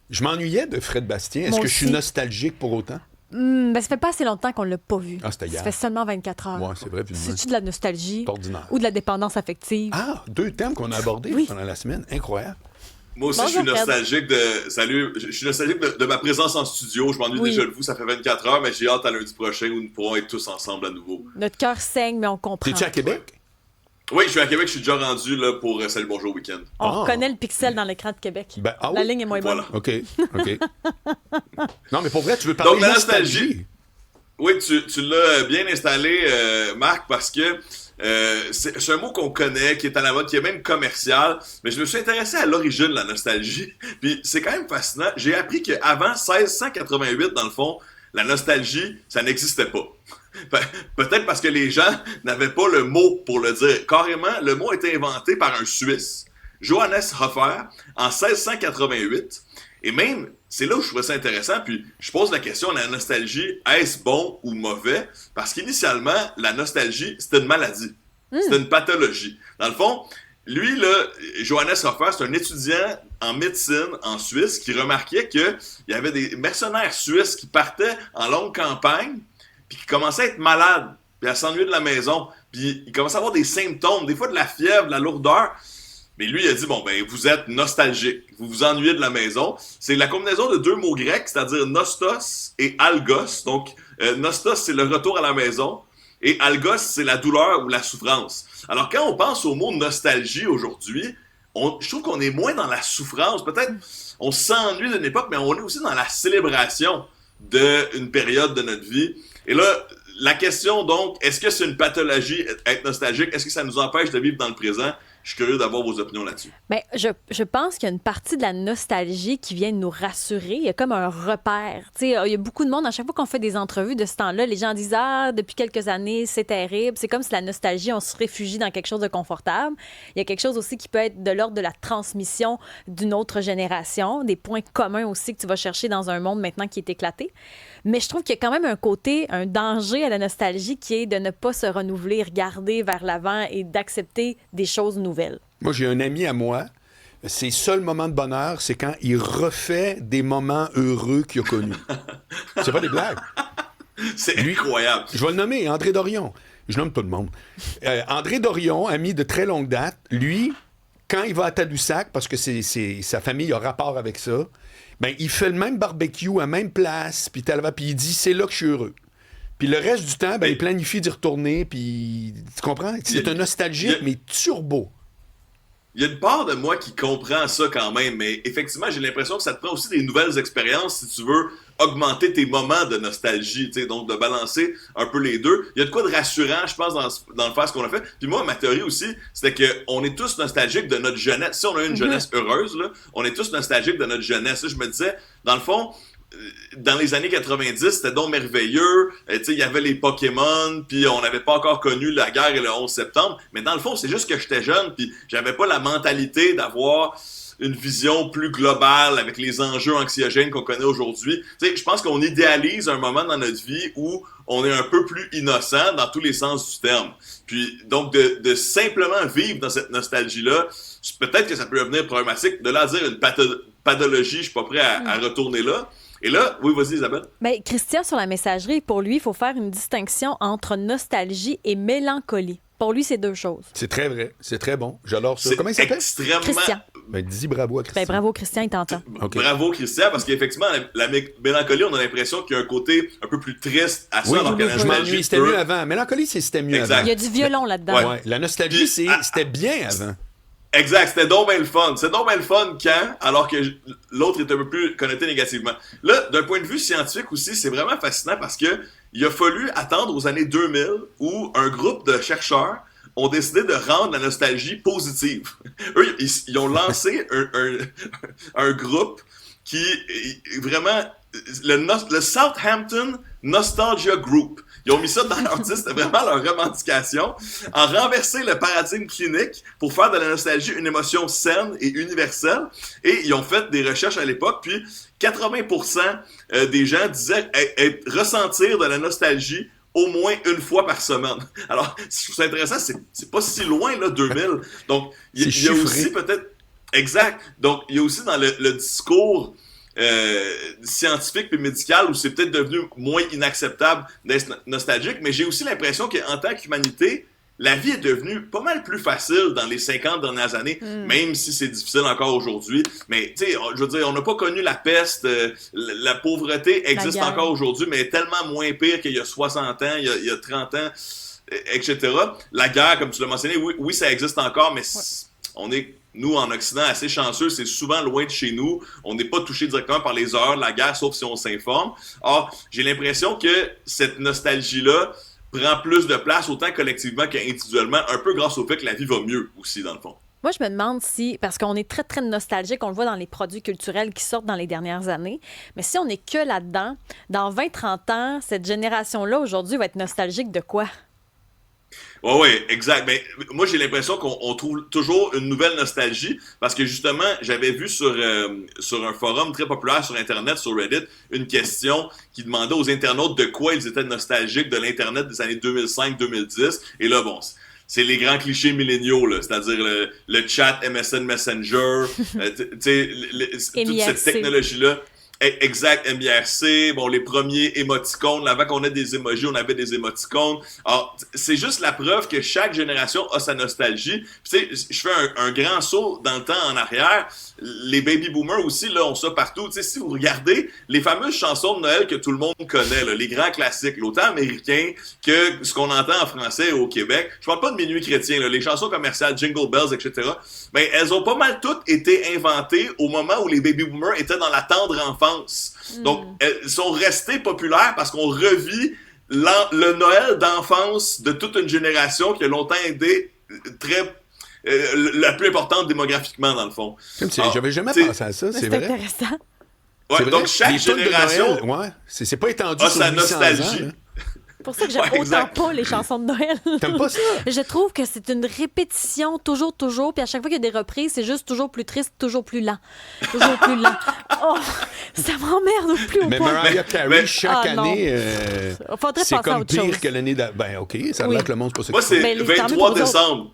Je m'ennuyais de Fred Bastien. Est-ce Moi que je suis aussi. nostalgique pour autant? Ça fait pas assez longtemps qu'on l'a pas vu. Ah, c'était Ça hier. fait seulement 24 heures. Ouais, c'est vrai. Puis C'est-tu de la nostalgie c'est ordinaire. ou de la dépendance affective? Ah, 2 thèmes qu'on a abordés Oui. pendant la semaine. Incroyable. Moi aussi, Bonjour, je suis nostalgique de. Salut, je suis nostalgique de ma présence en studio. Je m'ennuie Oui. déjà de vous, ça fait 24 heures, mais j'ai hâte à lundi prochain où nous pourrons être tous ensemble à nouveau. Notre cœur saigne, mais on comprend. T'es-tu à Québec? Oui, je suis à Québec, je suis déjà rendu là, pour Salut Bonjour Week-end. On Ah. reconnaît le pixel dans l'écran de Québec. Ben, ah La oui? ligne est moins Voilà. bonne. OK, OK. Non, mais pour vrai, tu veux parler Donc, de la nostalgie? Oui, tu l'as bien installé, Marc, parce que c'est un mot qu'on connaît, qui est à la mode, qui est même commercial, mais je me suis intéressé à l'origine de la nostalgie. Puis c'est quand même fascinant. J'ai appris qu'avant 1688, dans le fond, la nostalgie, ça n'existait pas. Peut-être parce que les gens n'avaient pas le mot pour le dire. Carrément, le mot a été inventé par un Suisse, Johannes Hofer, en 1688. Et même, c'est là où je trouvais ça intéressant, puis je pose la question, la nostalgie, est-ce bon ou mauvais? Parce qu'initialement, la nostalgie, c'était une maladie. C'était une pathologie. Dans le fond, lui, là, Johannes Hofer, c'est un étudiant en médecine en Suisse qui remarquait qu'il y avait des mercenaires suisses qui partaient en longue campagne, puis qui commençaient à être malades, puis à s'ennuyer de la maison, puis ils commençaient à avoir des symptômes, des fois de la fièvre, de la lourdeur. Mais lui, il a dit, bon, ben, vous êtes nostalgique. Vous vous ennuyez de la maison. C'est la combinaison de 2 mots grecs, c'est-à-dire nostos et algos. Donc, nostos, c'est le retour à la maison. Et algos, c'est la douleur ou la souffrance. Alors, quand on pense au mot nostalgie aujourd'hui, je trouve qu'on est moins dans la souffrance. Peut-être, on s'ennuie d'une époque, mais on est aussi dans la célébration d'une période de notre vie. Et là, la question, donc, est-ce que c'est une pathologie, être nostalgique? Est-ce que ça nous empêche de vivre dans le présent? Je suis curieux d'avoir vos opinions là-dessus. Ben, je pense qu'il y a une partie de la nostalgie qui vient nous rassurer. Il y a comme un repère. Tu sais, il y a beaucoup de monde, à chaque fois qu'on fait des entrevues de ce temps-là, les gens disent « Ah, depuis quelques années, c'est terrible. » C'est comme si la nostalgie, on se réfugie dans quelque chose de confortable. Il y a quelque chose aussi qui peut être de l'ordre de la transmission d'une autre génération, des points communs aussi que tu vas chercher dans un monde maintenant qui est éclaté. Mais je trouve qu'il y a quand même un côté, un danger à la nostalgie qui est de ne pas se renouveler, regarder vers l'avant et d'accepter des choses nouvelles. Moi, j'ai un ami à moi. Ses seuls moments de bonheur, c'est quand il refait des moments heureux qu'il a connus. C'est pas des blagues. C'est incroyable. Je vais le nommer, André Dorion. Je nomme tout le monde. André Dorion, ami de très longue date, lui, quand il va à Tadoussac, parce que sa famille a rapport avec ça, ben, il fait le même barbecue à la même place, puis il dit, c'est là que je suis heureux. Puis le reste du temps, ben, il planifie d'y retourner, puis tu comprends? C'est un nostalgique, mais turbo. Il y a une part de moi qui comprend ça quand même, mais effectivement, j'ai l'impression que ça te prend aussi des nouvelles expériences si tu veux augmenter tes moments de nostalgie, tu sais, donc de balancer un peu les deux. Il y a de quoi de rassurant, je pense, dans le faire ce qu'on a fait. Puis moi, ma théorie aussi, c'était qu'on est tous nostalgiques de notre jeunesse. Si on a eu une jeunesse heureuse, là, on est tous nostalgiques de notre jeunesse. Là, je me disais, dans le fond, dans les années 90, c'était donc merveilleux. Il y avait les Pokémon, puis on n'avait pas encore connu la guerre et le 11 septembre. Mais dans le fond, c'est juste que j'étais jeune, puis j'avais pas la mentalité d'avoir une vision plus globale avec les enjeux anxiogènes qu'on connaît aujourd'hui. Je pense qu'on idéalise un moment dans notre vie où on est un peu plus innocent dans tous les sens du terme. Puis donc de simplement vivre dans cette nostalgie-là, peut-être que ça peut devenir problématique. De là à dire une pathologie, je suis pas prêt à retourner là. Et là, oui, vas-y Isabelle. Bien, Christian, sur la messagerie, pour lui, il faut faire une distinction entre nostalgie et mélancolie. Pour lui, c'est 2 choses. C'est très vrai. C'est très bon. J'adore ça. C'est Comment il s'appelle? extrêmement... Christian. Ben, dis bravo à Christian. Ben, bravo, Christian, il t'entend. Okay. Bravo Christian, parce qu'effectivement, la mélancolie, on a l'impression qu'il y a un côté un peu plus triste à ça. Oui, alors que la je nostalgie m'ennuie. C'était mieux avant. Mélancolie, c'était mieux Exact. avant. Il y a du violon là-dedans. Ouais. La nostalgie, c'était bien avant. Exact, c'était donc bien le fun. C'est donc bien le fun quand, alors que l'autre est un peu plus connoté négativement. Là, d'un point de vue scientifique aussi, c'est vraiment fascinant parce que il a fallu attendre aux années 2000 où un groupe de chercheurs ont décidé de rendre la nostalgie positive. Eux, ils ont lancé un groupe qui, vraiment, le Southampton Nostalgia Group. Ils ont mis ça dans leur titre, c'était vraiment leur revendication, en renverser le paradigme clinique pour faire de la nostalgie une émotion saine et universelle. Et ils ont fait des recherches à l'époque, puis 80% des gens disaient ressentir de la nostalgie au moins une fois par semaine. Alors, je trouve ça intéressant, c'est pas si loin, là, 2000. Donc, il y a aussi peut-être... Exact. Donc, il y a aussi dans le discours scientifique puis médical où c'est peut-être devenu moins inacceptable d'être nostalgique, mais j'ai aussi l'impression qu'en tant qu'humanité, la vie est devenue pas mal plus facile dans les 50 dernières années, même si c'est difficile encore aujourd'hui. Mais, tu sais, je veux dire, on n'a pas connu la peste, la pauvreté existe encore aujourd'hui, mais est tellement moins pire qu'il y a 60 ans, il y a 30 ans, etc. La guerre, comme tu l'as mentionné, oui, ça existe encore, mais on est, nous, en Occident, assez chanceux, c'est souvent loin de chez nous. On n'est pas touché directement par les horreurs de la guerre, sauf si on s'informe. Or, j'ai l'impression que cette nostalgie-là prend plus de place, autant collectivement qu'individuellement, un peu grâce au fait que la vie va mieux aussi, dans le fond. Moi, je me demande si, parce qu'on est très, très nostalgique, on le voit dans les produits culturels qui sortent dans les dernières années, mais si on n'est que là-dedans, dans 20-30 ans, cette génération-là, aujourd'hui, va être nostalgique de quoi? Oui, exact. Mais moi, j'ai l'impression qu'on trouve toujours une nouvelle nostalgie parce que justement, j'avais vu sur un forum très populaire sur Internet, sur Reddit, une question qui demandait aux internautes de quoi ils étaient nostalgiques de l'Internet des années 2005-2010. Et là, bon, c'est les grands clichés milléniaux, là, c'est-à-dire le chat MSN Messenger, toute cette technologie-là. Exact, MIRC, bon, les premiers émoticônes, avant qu'on ait des emojis, on avait des émoticônes. Alors, c'est juste la preuve que chaque génération a sa nostalgie. Puis, tu sais, je fais un grand saut dans le temps en arrière. Les baby boomers aussi, là, ont ça partout. Tu sais, si vous regardez les fameuses chansons de Noël que tout le monde connaît, là, les grands classiques, l'autant américain que ce qu'on entend en français au Québec. Je parle pas de Minuit chrétien, là, les chansons commerciales, Jingle Bells, etc. Mais elles ont pas mal toutes été inventées au moment où les baby boomers étaient dans la tendre enfance. Donc, elles sont restées populaires parce qu'on revit le Noël d'enfance de toute une génération qui a longtemps été la plus importante démographiquement, dans le fond. J'avais jamais pensé à ça, c'est vrai. Intéressant. Ouais, donc, chaque génération c'est pas étendu a sur sa 800 nostalgie. ans, C'est pour ça que j'aime autant pas les chansons de Noël. T'aimes pas ça? Je trouve que c'est une répétition toujours, puis à chaque fois qu'il y a des reprises, c'est juste toujours plus triste, toujours plus lent. Toujours plus lent. Oh, ça m'emmerde au plus haut Mais point. Mariah Carey, chaque année, c'est comme autre chose. pire que l'année d'avant. Ben, OK, ça a l'air que le monde, c'est pas ça. Moi, c'est 23 décembre.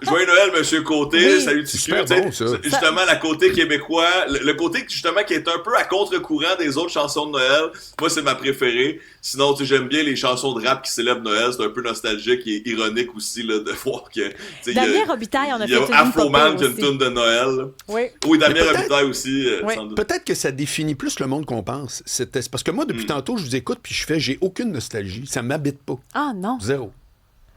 Joyeux Noël, Monsieur Côté. Salut, c'est TQ. super bon, ça. Justement, la côté québécois, le côté justement qui est un peu à contre-courant des autres chansons de Noël. Moi, c'est ma préférée. Sinon, tu sais, j'aime bien les chansons de rap qui célèbrent Noël. C'est un peu nostalgique et ironique aussi là, de voir que. Damien Robitaille en a fait une. Il y a Afroman qui a une tune de Noël. Oui, Damien Robitaille aussi. Sans doute. Peut-être que ça définit plus le monde qu'on pense. Parce que moi, depuis tantôt, je vous écoute puis j'ai aucune nostalgie. Ça m'habite pas. Ah non. Zéro.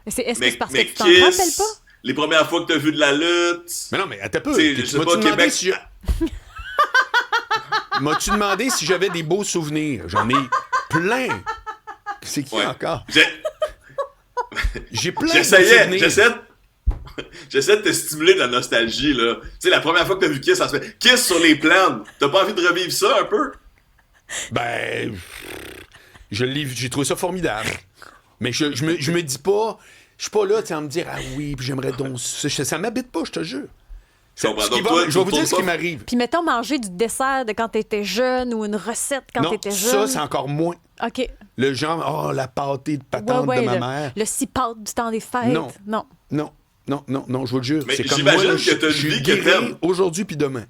Est-ce que c'est parce que tu t'en Kiss, rappelles pas? Les premières fois que t'as vu de la lutte. Mais non, mais attends un peu. Je sais pas, Québec. M'as-tu demandé si j'avais des beaux souvenirs? J'en ai plein. C'est qui encore? J'ai plein de souvenirs. J'essaie de te stimuler de la nostalgie, là. Tu sais, la première fois que t'as vu Kiss, ça se fait Kiss sur les plaines. T'as pas envie de revivre ça un peu? Ben, j'ai trouvé ça formidable. Mais je me dis pas, je suis pas là à me dire, ah oui, puis j'aimerais donc ça m'habite pas, je te jure. Je vais vous dire ce qui m'arrive. Puis mettons manger du dessert de quand t'étais jeune ou une recette quand t'étais jeune. Ça, c'est encore moins. OK. Le genre, la pâtée de patente de ma mère. Le cipote du temps des fêtes. Non, je vous le jure. Mais c'est comme moi, que t'as une vie que t'aimes. Aujourd'hui puis demain.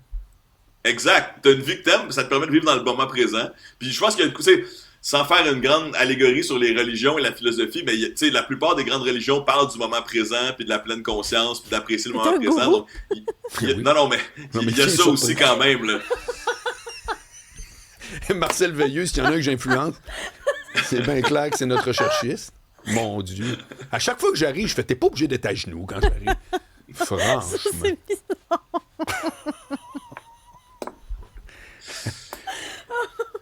Exact. T'as une vie que t'aimes, ça te permet de vivre dans le moment présent. Puis je pense que, tu sais, sans faire une grande allégorie sur les religions et la philosophie, mais tu sais, la plupart des grandes religions parlent du moment présent, puis de la pleine conscience, puis d'apprécier le moment présent. Donc, non, mais il y a ça aussi quand même, là. Marcel Veilleux, s'il y en a que j'influence, c'est bien clair que c'est notre recherchiste. Mon Dieu. À chaque fois que j'arrive, je fais, t'es pas obligé d'être à genoux quand j'arrive. Franchement. C'est bizarre.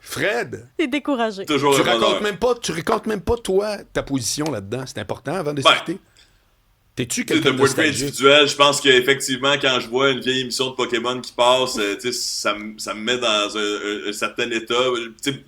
Fred, t'es découragé. Tu racontes même pas, toi, ta position là-dedans. C'est important avant de citer. T'es-tu quelqu'un de nostalgique? Individuel, je pense qu'effectivement, quand je vois une vieille émission de Pokémon qui passe, ça me met dans un certain état.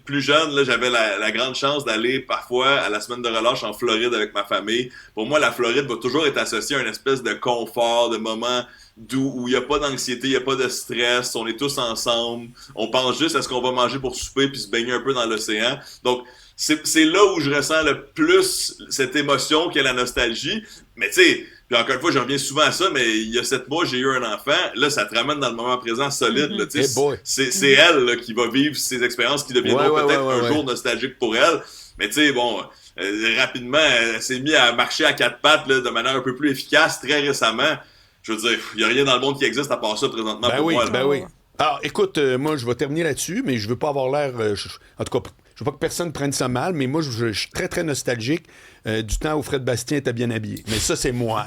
Plus jeune, là, j'avais la grande chance d'aller parfois à la semaine de relâche en Floride avec ma famille. Pour moi, la Floride va toujours être associée à une espèce de confort, de moment doux, où il n'y a pas d'anxiété, il n'y a pas de stress, on est tous ensemble, on pense juste à ce qu'on va manger pour souper puis se baigner un peu dans l'océan. Donc, c'est là où je ressens le plus cette émotion qu'est la nostalgie. Mais tu sais, Puis encore une fois, je reviens souvent à ça, mais il y a 7 mois, j'ai eu un enfant. Là, ça te ramène dans le moment présent solide. Là, tu sais, c'est elle là, qui va vivre ces expériences qui deviendront peut-être un jour nostalgiques pour elle. Mais tu sais, bon, rapidement, elle s'est mise à marcher à 4 pattes là, de manière un peu plus efficace très récemment. Je veux dire, il n'y a rien dans le monde qui existe à part ça présentement pour moi. Ben oui. Alors, écoute, moi, je vais terminer là-dessus, mais je veux pas avoir l'air... en tout cas, je veux pas que personne prenne ça mal, mais moi, je suis très, très nostalgique du temps où Fred Bastien était bien habillé. Mais ça, c'est moi.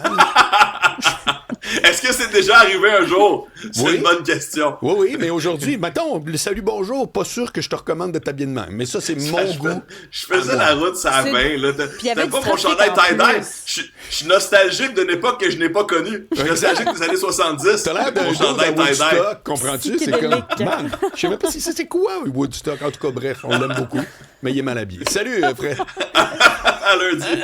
Est-ce que c'est déjà arrivé un jour? C'est une bonne question. Oui, mais aujourd'hui, mettons, le salut, bonjour, pas sûr que je te recommande de t'habiller de même. Mais ça, c'est mon goût. Je faisais la route sur la main. T'aimes pas mon chandail tie-dye? Je suis nostalgique d'une époque que je n'ai pas connue. Je suis nostalgique des années 70. T'as l'air d'un chandail Woodstock, comprends-tu? C'est comme, man, je sais même pas si c'est quoi Woodstock. En tout cas, bref, on l'aime beaucoup, mais il est mal habillé. Salut, Fred. À lundi.